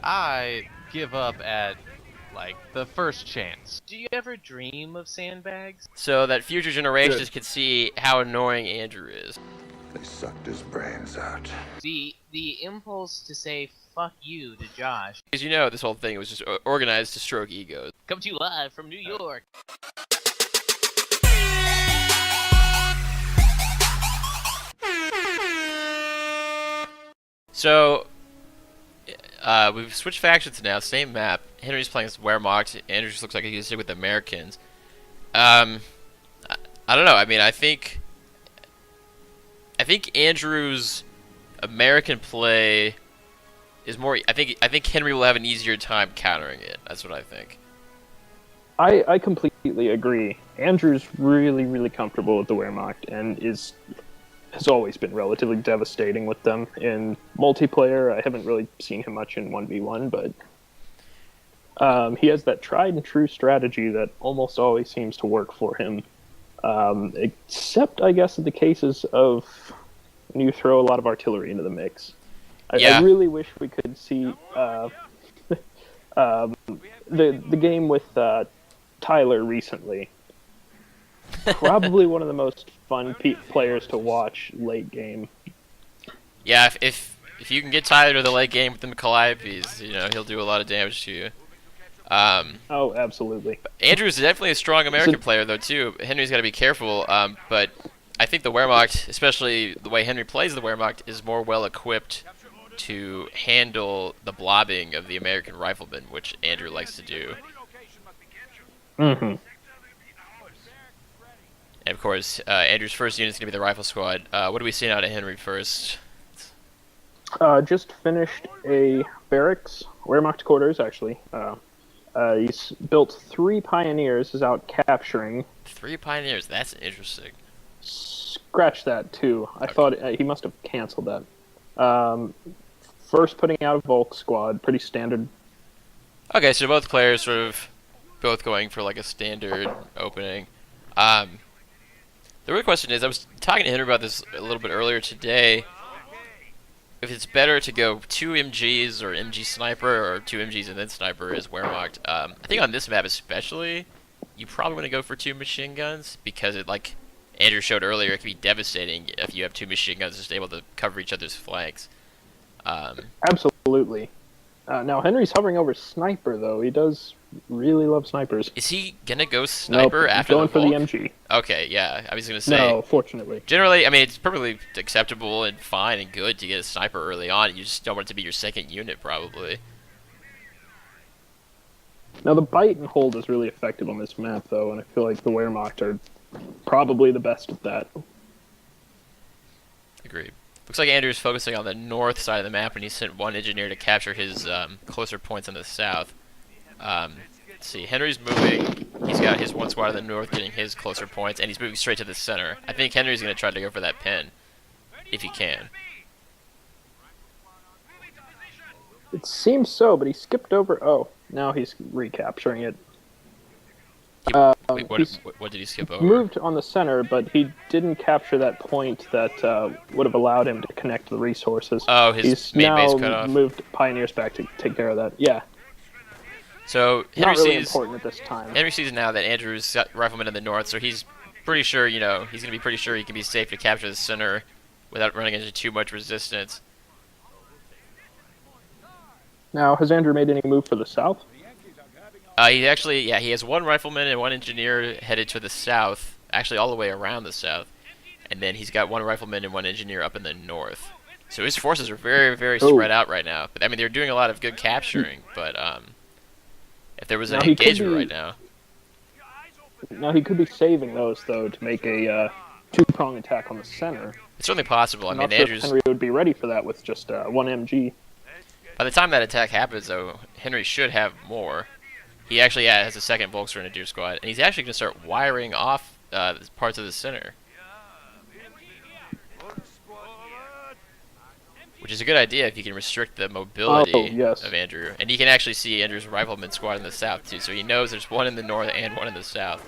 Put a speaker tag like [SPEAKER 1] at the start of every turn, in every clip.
[SPEAKER 1] I give up at, like, the first chance. Do you ever dream of sandbags?
[SPEAKER 2] So that future generations
[SPEAKER 3] Good.
[SPEAKER 2] can see how annoying Andrew is.
[SPEAKER 4] They sucked his brains out.
[SPEAKER 1] The impulse to say fuck you to Josh.
[SPEAKER 2] Because you know this whole thing was just organized to stroke egos.
[SPEAKER 1] Come to you live from New York.
[SPEAKER 2] So, we've switched factions now, same map. Henry's playing as Wehrmacht, Andrew just looks like he's stick with the Americans. I don't know, I mean, I think Andrew's American play is more, I think Henry will have an easier time countering it, that's what I think.
[SPEAKER 3] I completely agree. Andrew's really comfortable with the Wehrmacht and has always been relatively devastating with them in multiplayer. I haven't really seen him much in 1v1, but he has that tried and true strategy that almost always seems to work for him. Except, I guess, in the cases of when you throw a lot of artillery into the mix. I really wish we could see the game with Tyler recently. Probably one of the most fun players to watch late game.
[SPEAKER 2] Yeah, if you can get Tyler to the late game with them Calliopes, you know, he'll do a lot of damage to you.
[SPEAKER 3] Oh, absolutely.
[SPEAKER 2] Andrew's definitely a strong American player, though, too. Henry's got to be careful, but I think the Wehrmacht, especially the way Henry plays the Wehrmacht, is more well-equipped to handle the blobbing of the American riflemen, which Andrew likes to do.
[SPEAKER 3] Mm-hmm.
[SPEAKER 2] And, of course, Andrew's first unit is going to be the rifle squad. What do we see out of Henry first?
[SPEAKER 3] Just finished a barracks, Wehrmacht quarters, actually. He's built 3 pioneers, is out capturing.
[SPEAKER 2] 3 pioneers, that's interesting.
[SPEAKER 3] Scratch that, too. I thought he must have canceled that. First putting out a Volk squad, pretty standard.
[SPEAKER 2] Okay, so both players sort of both going for like a standard opening. The real question is, I was talking to Henry about this a little bit earlier today, if it's better to go 2 MGs or MG Sniper, or 2 MGs and then Sniper as Wehrmacht. I think on this map especially, you probably want to go for 2 machine guns, because it, like Andrew showed earlier, it can be devastating if you have 2 machine guns just able to cover each other's flanks.
[SPEAKER 3] Absolutely. Now, Henry's hovering over Sniper, though. He does really love snipers.
[SPEAKER 2] Is he gonna go Sniper after
[SPEAKER 3] going
[SPEAKER 2] the
[SPEAKER 3] for
[SPEAKER 2] Volk?
[SPEAKER 3] the MG.
[SPEAKER 2] Okay, yeah, I was gonna say.
[SPEAKER 3] No, fortunately.
[SPEAKER 2] Generally, I mean, it's perfectly acceptable and fine and good to get a Sniper early on. You just don't want it to be your second unit, probably.
[SPEAKER 3] Now, the bite and hold is really effective on this map, though, and I feel like the Wehrmacht are probably the best at that.
[SPEAKER 2] Agreed. Looks like Andrew's focusing on the north side of the map, and he sent 1 engineer to capture his closer points on the south. Let's see, Henry's moving. He's got his 1 squad in the north getting his closer points, and he's moving straight to the center. I think Henry's going to try to go for that pin, if he can.
[SPEAKER 3] It seems so, but he skipped over... Oh, now he's recapturing it.
[SPEAKER 2] Wait, what did he skip over?
[SPEAKER 3] Moved on the center, but he didn't capture that point that would have allowed him to connect the resources.
[SPEAKER 2] Oh, his main base cut off.
[SPEAKER 3] He's now moved Pioneers back to take care of that. Yeah.
[SPEAKER 2] So Henry
[SPEAKER 3] Not really
[SPEAKER 2] sees
[SPEAKER 3] important at this time.
[SPEAKER 2] Henry sees now that Andrew's got riflemen in the north, so he's pretty sure, you know, he's going to be pretty sure he can be safe to capture the center without running into too much resistance.
[SPEAKER 3] Now, has Andrew made any move for the south?
[SPEAKER 2] He actually, yeah, he has 1 rifleman and 1 engineer headed to the south, actually all the way around the south, and then he's got 1 rifleman and 1 engineer up in the north. So his forces are very spread out right now. But I mean, they're doing a lot of good capturing, but if there was an engagement right now.
[SPEAKER 3] Now, he could be saving those, though, to make a 2-prong attack on the center.
[SPEAKER 2] It's certainly possible. I mean,
[SPEAKER 3] I'm not sure
[SPEAKER 2] Andrew's...
[SPEAKER 3] if Henry would be ready for that with just 1 MG.
[SPEAKER 2] By the time that attack happens, though, Henry should have more. He actually has a 2nd Volksgrenadier squad, and he's actually going to start wiring off parts of the center. Which is a good idea if you can restrict the mobility of Andrew. And you can actually see Andrew's rifleman squad in the south, too, so he knows there's 1 in the north and 1 in the south.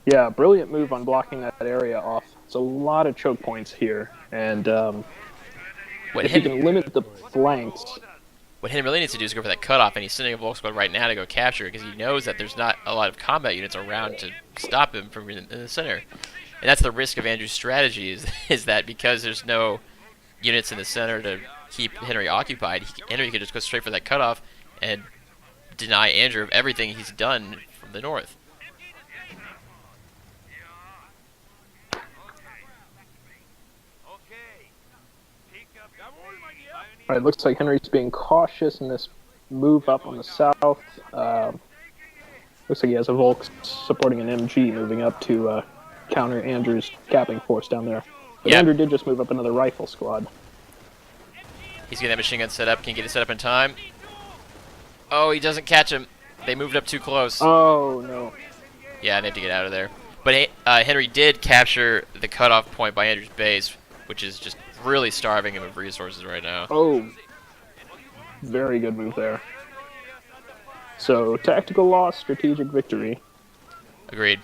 [SPEAKER 3] Yeah, brilliant move on blocking that area off. It's a lot of choke points here, and if you can limit the flanks...
[SPEAKER 2] what Henry really needs to do is go for that cutoff, and he's sending a Volk squad right now to go capture it because he knows that there's not a lot of combat units around to stop him from in the center. And that's the risk of Andrew's strategy is that because there's no units in the center to keep Henry occupied, Henry could just go straight for that cutoff and deny Andrew of everything he's done from the north.
[SPEAKER 3] All right, looks like Henry's being cautious in this move up on the south. Looks like he has a Volk supporting an MG moving up to counter Andrew's capping force down there. But Andrew did just move up another rifle squad.
[SPEAKER 2] He's getting that machine gun set up. Can get it set up in time. Oh, he doesn't catch him. They moved up too close.
[SPEAKER 3] Oh, no.
[SPEAKER 2] Yeah, they have to get out of there. But Henry did capture the cutoff point by Andrew's base, which is just really starving him of resources right now.
[SPEAKER 3] Oh, very good move there. So, tactical loss, strategic victory.
[SPEAKER 2] Agreed.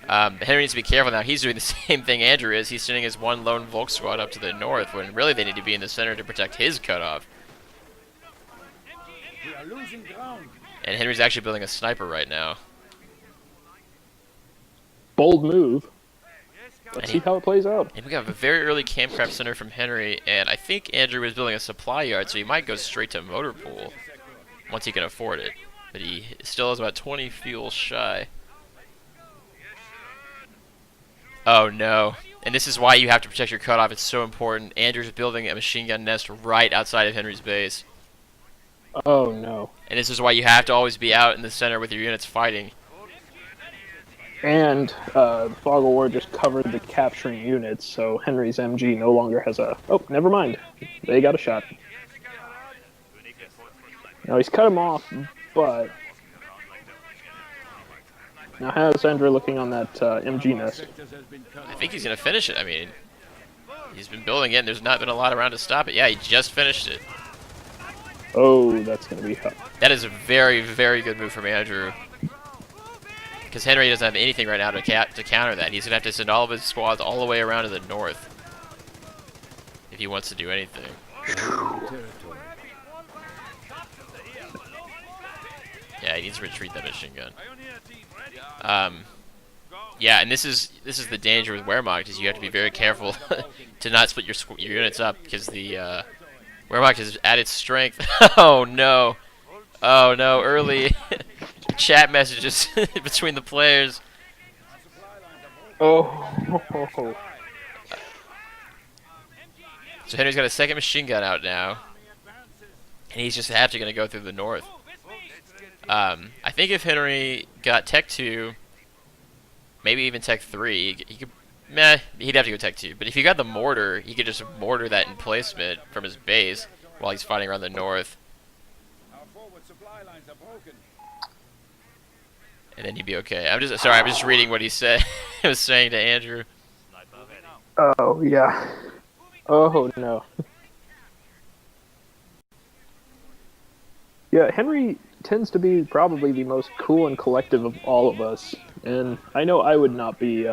[SPEAKER 2] Henry needs to be careful now. He's doing the same thing Andrew is. He's sending his one lone Volk squad up to the north when really they need to be in the center to protect his cutoff.
[SPEAKER 5] We are losing ground.
[SPEAKER 2] And Henry's actually building a sniper right now.
[SPEAKER 3] Bold move. Let's see how it plays out.
[SPEAKER 2] And we got a very early campcraft center from Henry, and I think Andrew is building a supply yard, so he might go straight to motor pool once he can afford it. But he still is about 20 fuel shy. Oh no. And this is why you have to protect your cutoff. It's so important. Andrew's building a machine gun nest right outside of Henry's base.
[SPEAKER 3] Oh no.
[SPEAKER 2] And this is why you have to always be out in the center with your units fighting.
[SPEAKER 3] And Fog of War just covered the capturing units, so Henry's MG no longer has a... Oh, never mind. They got a shot. Now he's cut him off, but... Now how's Andrew looking on that MG nest?
[SPEAKER 2] I think he's going to finish it. I mean, he's been building it, and there's not been a lot around to stop it. Yeah, he just finished it.
[SPEAKER 3] Oh, that's going to be...
[SPEAKER 2] That is a very, very good move from Andrew. Because Henry doesn't have anything right now to counter that. He's going to have to send all of his squads all the way around to the north if he wants to do anything. Yeah, he needs to retreat that machine gun. Yeah, and this is the danger with Wehrmacht, is you have to be very careful to not split your units up, because the Wehrmacht is at its strength. Oh no! Oh no! Early chat messages between the players.
[SPEAKER 3] Oh.
[SPEAKER 2] So Henry's got a second machine gun out now, and he's just actually going to go through the north. I think if Henry got Tech 2, maybe even Tech 3, he could, he'd have to go Tech 2. But if he got the mortar, he could just mortar that emplacement from his base while he's fighting around the north.
[SPEAKER 5] Our forward supply lines are broken.
[SPEAKER 2] And then he'd be okay. I'm just reading what he said. He was saying to Andrew.
[SPEAKER 3] Oh, yeah. Oh, no. Yeah, Henry tends to be probably the most cool and collective of all of us. And I know I would not be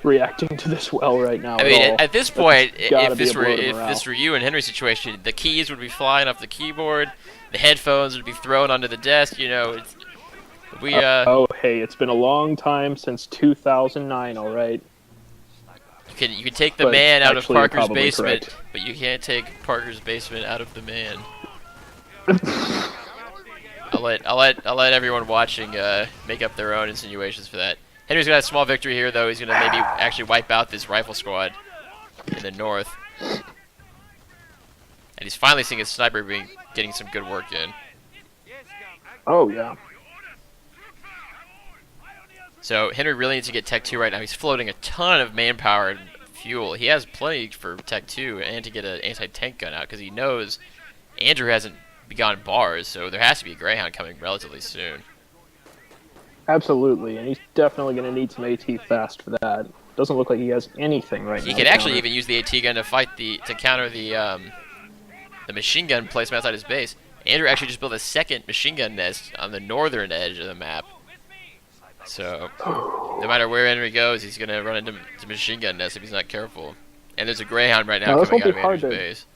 [SPEAKER 3] reacting to this well right now.
[SPEAKER 2] I mean,
[SPEAKER 3] at all.
[SPEAKER 2] at this point, if this
[SPEAKER 3] morale.
[SPEAKER 2] were you in Henry's situation, the keys would be flying off the keyboard, the headphones would be thrown onto the desk. You know,
[SPEAKER 3] oh, hey, it's been a long time since 2009. All right.
[SPEAKER 2] You can take the man out of Parker's basement,
[SPEAKER 3] correct.
[SPEAKER 2] but you can't take Parker's basement out of the man. I'll let everyone watching make up their own insinuations for that. Henry's got a small victory here, though. He's gonna maybe actually wipe out this rifle squad in the north, and he's finally seeing his sniper getting some good work in.
[SPEAKER 3] Oh yeah.
[SPEAKER 2] So Henry really needs to get Tech 2 right now. He's floating a ton of manpower and fuel. He has plenty for Tech 2 and to get an anti-tank gun out because he knows Andrew hasn't begun bars, so there has to be a Greyhound coming relatively soon.
[SPEAKER 3] Absolutely, and he's definitely going to need some AT fast for that. Doesn't look like he has anything right now.
[SPEAKER 2] He could actually even use the AT gun to counter the machine gun placement outside his base. Andrew actually just built a second machine gun nest on the northern edge of the map. So, no matter where Henry goes, he's going to run into machine gun nests if he's not careful. And there's a Greyhound right now coming out of Andrew's base.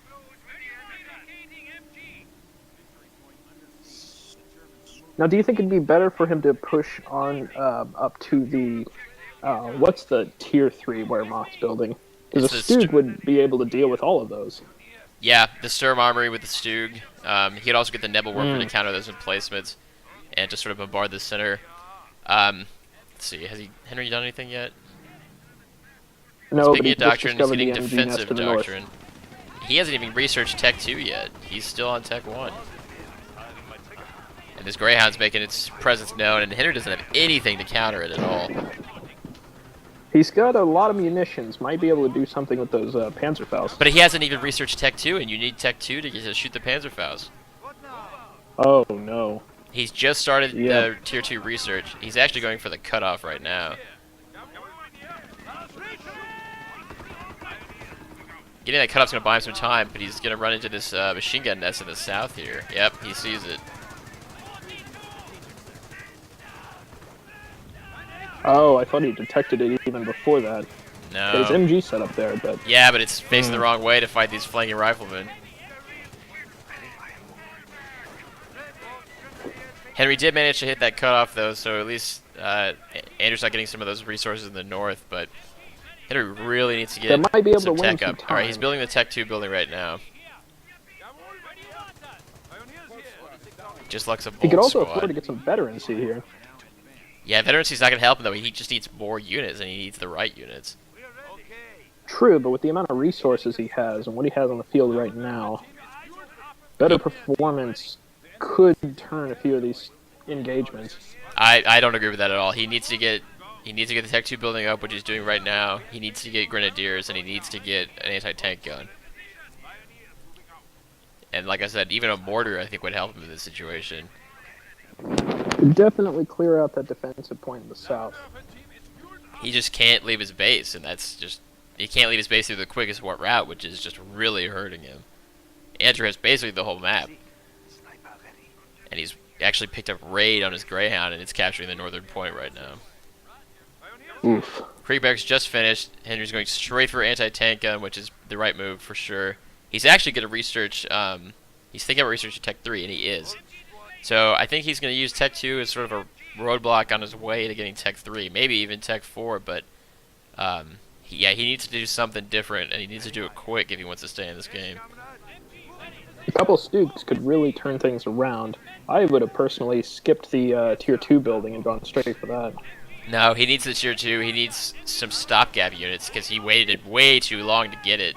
[SPEAKER 3] Now, do you think it'd be better for him to push on up to the what's the tier 3 Wehrmacht's building? Because a
[SPEAKER 2] It's the
[SPEAKER 3] Stug would be able to deal with all of those.
[SPEAKER 2] Yeah, the Sturm Armory with the Stug. He could also get the Nebelwerfer to counter those emplacements and just sort of bombard the center. Let's see, has Henry done anything yet?
[SPEAKER 3] No,
[SPEAKER 2] He's
[SPEAKER 3] but
[SPEAKER 2] picking
[SPEAKER 3] he
[SPEAKER 2] a doctrine, he's
[SPEAKER 3] discovered the
[SPEAKER 2] getting
[SPEAKER 3] MG
[SPEAKER 2] defensive
[SPEAKER 3] nest to the north.
[SPEAKER 2] doctrine. He hasn't even researched Tech 2 yet. He's still on Tech 1. And this Greyhound's making its presence known, and Henry doesn't have anything to counter it at all.
[SPEAKER 3] He's got a lot of munitions. Might be able to do something with those Panzerfaust.
[SPEAKER 2] But he hasn't even researched Tech 2, and you need Tech 2 to shoot the Panzerfaust.
[SPEAKER 3] Oh, no.
[SPEAKER 2] He's just started
[SPEAKER 3] Yeah.
[SPEAKER 2] the Tier 2 research. He's actually going for the cutoff right now. Getting that cutoff's going to buy him some time, but he's going to run into this machine gun nest in the south here. Yep, he sees it.
[SPEAKER 3] Oh, I thought he detected it even before that. There's
[SPEAKER 2] No.
[SPEAKER 3] MG set up there, but
[SPEAKER 2] Yeah, but it's facing the wrong way to fight these flanking riflemen. Henry did manage to hit that cutoff, though, so at least Andrew's not getting some of those resources in the north, but Henry really needs to get
[SPEAKER 3] They might be able
[SPEAKER 2] some
[SPEAKER 3] to win
[SPEAKER 2] tech
[SPEAKER 3] some
[SPEAKER 2] up. Alright, he's
[SPEAKER 3] time.
[SPEAKER 2] building the Tech 2 building right now. Just looks a
[SPEAKER 3] he
[SPEAKER 2] bold
[SPEAKER 3] could also
[SPEAKER 2] squad.
[SPEAKER 3] afford to get some veterancy here.
[SPEAKER 2] Yeah, veterancy's not going to help him, though. He just needs more units, and he needs the right units.
[SPEAKER 3] True, but with the amount of resources he has and what he has on the field right now, better performance could turn a few of these engagements.
[SPEAKER 2] I don't agree with that at all. He needs to get the Tech 2 building up, which he's doing right now. He needs to get grenadiers, and he needs to get an anti-tank gun. And like I said, even a mortar I think would help him in this situation.
[SPEAKER 3] Definitely clear out that defensive point in the south.
[SPEAKER 2] He just can't leave his base, and that's just he can't leave his base through the quickest route, which is just really hurting him. Andrew has basically the whole map, and he's actually picked up raid on his Greyhound, and it's capturing the northern point right now.
[SPEAKER 3] Oof.
[SPEAKER 2] Creek Barracks just finished. Henry's going straight for anti-tank gun, which is the right move for sure. He's actually going to research. He's thinking about researching Tech 3, and he is. So I think he's going to use Tech 2 as sort of a roadblock on his way to getting Tech 3, maybe even Tech 4. But he needs to do something different, and he needs to do it quick if he wants to stay in this game.
[SPEAKER 3] A couple Stooks could really turn things around. I would have personally skipped the Tier 2 building and gone straight for that.
[SPEAKER 2] No, he needs the Tier 2. He needs some stopgap units because he waited way too long to get it.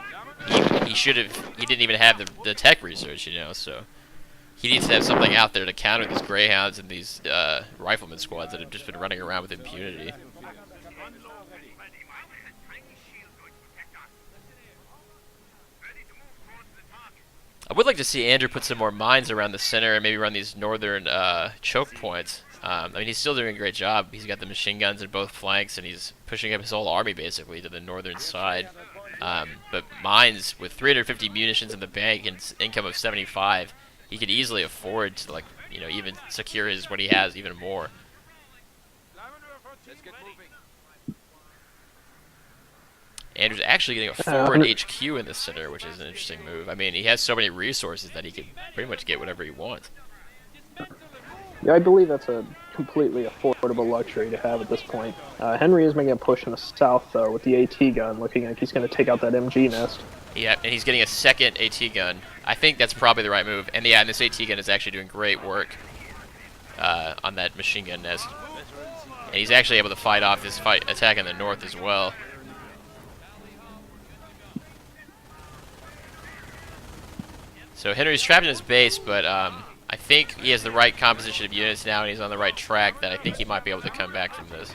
[SPEAKER 2] He should have. He didn't even have the tech research, you know. So he needs to have something out there to counter these Greyhounds and these rifleman squads that have just been running around with impunity. I would like to see Andrew put some more mines around the center and maybe run these northern choke points. I mean, he's still doing a great job. He's got the machine guns in both flanks, and he's pushing up his whole army basically to the northern side. But mines with 350 munitions in the bank and income of 75, he could easily afford to, like, you know, even secure his what he has even more. Andrew's actually getting a forward HQ in the center, which is an interesting move. I mean, he has so many resources that he can pretty much get whatever he wants.
[SPEAKER 3] Yeah, I believe that's a completely affordable luxury to have at this point. Henry is making a push in the south, though, with the AT gun, looking like he's going to take out that MG nest.
[SPEAKER 2] Yeah, and he's getting a second AT gun. I think that's probably the right move. And yeah, and this AT gun is actually doing great work on that machine gun nest. And he's actually able to fight off this attack in the north as well. So Henry's trapped in his base, but I think he has the right composition of units now, and he's on the right track that I think he might be able to come back from this.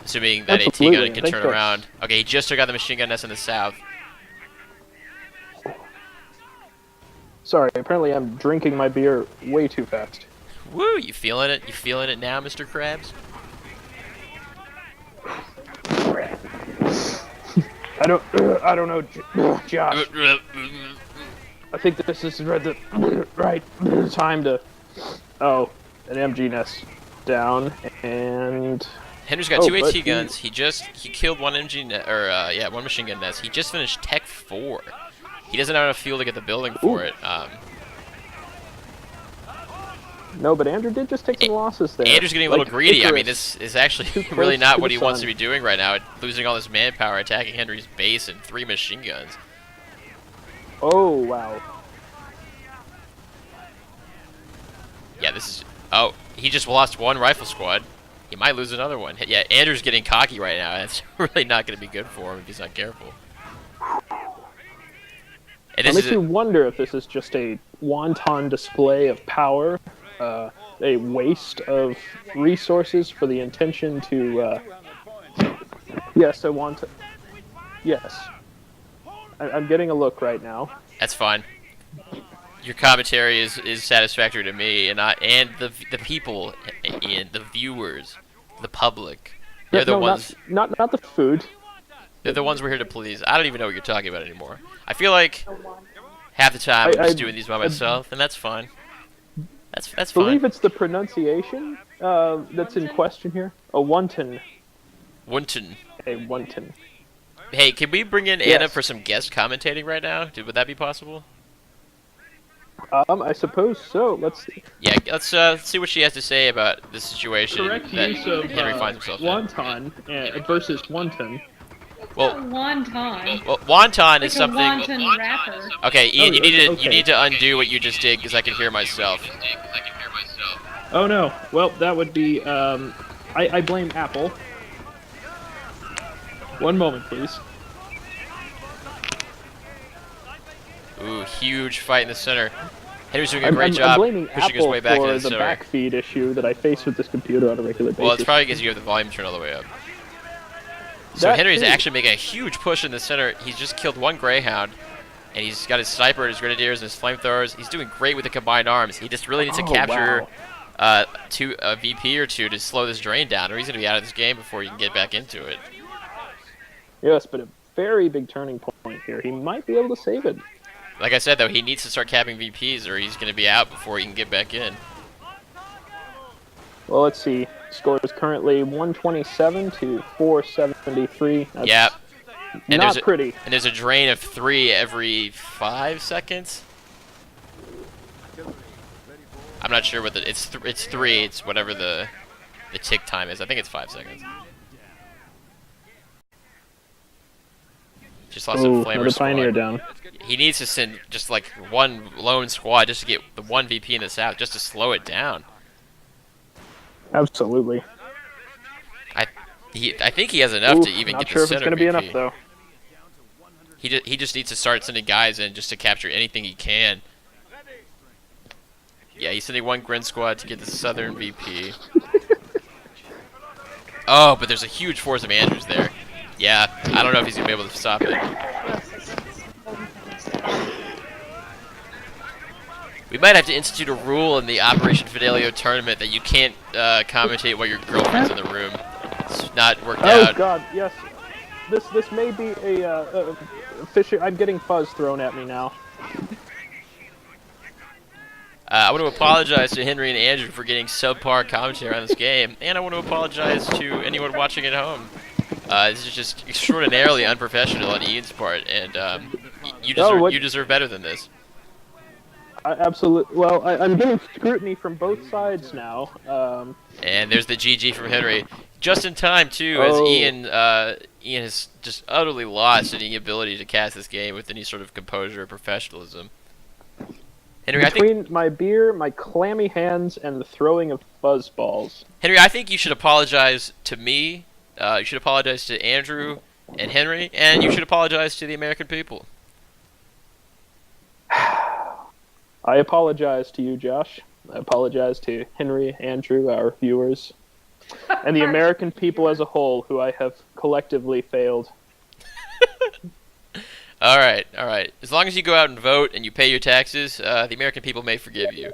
[SPEAKER 2] Assuming that
[SPEAKER 3] Absolutely,
[SPEAKER 2] AT gun can
[SPEAKER 3] I think
[SPEAKER 2] turn
[SPEAKER 3] that's-
[SPEAKER 2] around. Okay, he just took out the machine gun nest in the south.
[SPEAKER 3] Sorry, apparently I'm drinking my beer way too fast.
[SPEAKER 2] Woo, you feeling it? You feeling it now, Mr. Krabs?
[SPEAKER 3] I don't know, Josh. I think this is the right time to... Oh, an MG nest down, and...
[SPEAKER 2] Henry's got two
[SPEAKER 3] but
[SPEAKER 2] AT guns. He killed one one machine gun nest. He just finished Tech 4. He doesn't have enough fuel to get the building for it.
[SPEAKER 3] No, but Andrew did just take some losses there.
[SPEAKER 2] Andrew's getting a little
[SPEAKER 3] Like
[SPEAKER 2] greedy. I mean,
[SPEAKER 3] Icarus.
[SPEAKER 2] this is actually
[SPEAKER 3] Too close
[SPEAKER 2] really not
[SPEAKER 3] to
[SPEAKER 2] what
[SPEAKER 3] the
[SPEAKER 2] he wants to
[SPEAKER 3] sun.
[SPEAKER 2] be doing right now. Losing all this manpower, attacking Henry's base and 3 machine guns.
[SPEAKER 3] Oh, wow.
[SPEAKER 2] Yeah, this is... Oh, he just lost 1 rifle squad. He might lose another one. Yeah, Andrew's getting cocky right now. That's really not going to be good for him if he's not careful. And
[SPEAKER 3] It
[SPEAKER 2] this
[SPEAKER 3] makes
[SPEAKER 2] is
[SPEAKER 3] me wonder if this is just a wanton display of power, a waste of resources for the intention to.
[SPEAKER 5] 200 points.
[SPEAKER 3] Yes, I want to. Yes, I'm getting a look right now.
[SPEAKER 2] That's fine. Your commentary is satisfactory to me, and the people, and the viewers, the public. They're the
[SPEAKER 3] No,
[SPEAKER 2] ones.
[SPEAKER 3] not the food.
[SPEAKER 2] They're the ones we're here to please. I don't even know what you're talking about anymore. I feel like half the time I'm just doing these by myself, and that's fine. That's
[SPEAKER 3] I
[SPEAKER 2] fine.
[SPEAKER 3] believe it's the pronunciation that's in question here. A wonton.
[SPEAKER 2] Wunton.
[SPEAKER 3] A wonton.
[SPEAKER 2] Hey, can we bring in Anna
[SPEAKER 3] Yes.
[SPEAKER 2] for some guest commentating right now? Would that be possible?
[SPEAKER 3] I suppose so. Let's see.
[SPEAKER 2] Yeah, let's see what she has to say about the situation
[SPEAKER 3] Correct
[SPEAKER 2] that
[SPEAKER 3] use of
[SPEAKER 2] Henry finds himself in.
[SPEAKER 3] wonton versus wonton.
[SPEAKER 2] Well,
[SPEAKER 6] Wonton.
[SPEAKER 2] well, wonton is
[SPEAKER 6] Like a
[SPEAKER 2] something.
[SPEAKER 6] wonton wrapper.
[SPEAKER 2] Okay, Ian, you need to
[SPEAKER 3] okay.
[SPEAKER 2] you need to undo what you just did because I can hear myself.
[SPEAKER 3] Oh no. Well, that would be. I blame Apple. One moment, please.
[SPEAKER 2] Ooh, huge fight in the center. Henry's doing a
[SPEAKER 3] I'm
[SPEAKER 2] great job
[SPEAKER 3] blaming
[SPEAKER 2] pushing his
[SPEAKER 3] Apple
[SPEAKER 2] way back
[SPEAKER 3] for
[SPEAKER 2] into the
[SPEAKER 3] the
[SPEAKER 2] center.
[SPEAKER 3] backfeed issue that I face with this computer on a regular basis.
[SPEAKER 2] Well, it's probably because you have the volume turned all the way up. So
[SPEAKER 3] That
[SPEAKER 2] Henry's
[SPEAKER 3] too.
[SPEAKER 2] actually making a huge push in the center. He's just killed 1 Greyhound, and he's got his sniper, his grenadiers, and his flamethrowers. He's doing great with the combined arms. He just really needs to
[SPEAKER 3] Oh,
[SPEAKER 2] capture
[SPEAKER 3] wow.
[SPEAKER 2] a VP or 2 to slow this drain down, or he's going to be out of this game before he can get back into it.
[SPEAKER 3] Yes, but a very big turning point here. He might be able to save it.
[SPEAKER 2] Like I said, though, he needs to start capping VPs, or he's going to be out before he can get back in.
[SPEAKER 3] Well, let's see. Score is currently 127 to 473. That's
[SPEAKER 2] Yeah. And
[SPEAKER 3] not pretty.
[SPEAKER 2] And there's a drain of 3 every 5 seconds. I'm not sure what it's 3. It's whatever the tick time is. I think it's 5 seconds. Just lost
[SPEAKER 3] Ooh,
[SPEAKER 2] a flamer
[SPEAKER 3] another Pioneer
[SPEAKER 2] squad.
[SPEAKER 3] down.
[SPEAKER 2] He needs to send just like 1 lone squad just to get the 1 VP in the south, just to slow it down.
[SPEAKER 3] Absolutely.
[SPEAKER 2] I think he has enough to even
[SPEAKER 3] not
[SPEAKER 2] get
[SPEAKER 3] sure
[SPEAKER 2] the
[SPEAKER 3] if it's
[SPEAKER 2] center
[SPEAKER 3] going to be
[SPEAKER 2] VP.
[SPEAKER 3] enough, though.
[SPEAKER 2] He just needs to start sending guys in just to capture anything he can. Yeah, he's sending 1 Grin squad to get the southern VP. Oh, but there's a huge force of Andrews there. Yeah, I don't know if he's gonna be able to stop it. We might have to institute a rule in the Operation Fidelio tournament that you can't commentate while your girlfriend's in the room. It's not worked
[SPEAKER 3] Oh
[SPEAKER 2] out.
[SPEAKER 3] God, yes. This may be a fishy. I'm getting fuzz thrown at me now.
[SPEAKER 2] I want to apologize to Henry and Andrew for getting subpar commentary on this game, and I want to apologize to anyone watching at home. This is just extraordinarily unprofessional on Ian's part, and you deserve better than this.
[SPEAKER 3] Absolutely. Well, I'm getting scrutiny from both sides now.
[SPEAKER 2] And there's the GG from Henry, just in time too, as Ian has just utterly lost any ability to cast this game with any sort of composure or professionalism. Henry,
[SPEAKER 3] Between my beer, my clammy hands, and the throwing of fuzz balls.
[SPEAKER 2] Henry, I think you should apologize to me. You should apologize to Andrew and Henry, and you should apologize to the American people.
[SPEAKER 3] I apologize to you, Josh. I apologize to Henry, Andrew, our viewers, and the American people as a whole, who I have collectively failed.
[SPEAKER 2] All right. As long as you go out and vote and you pay your taxes, the American people may forgive you.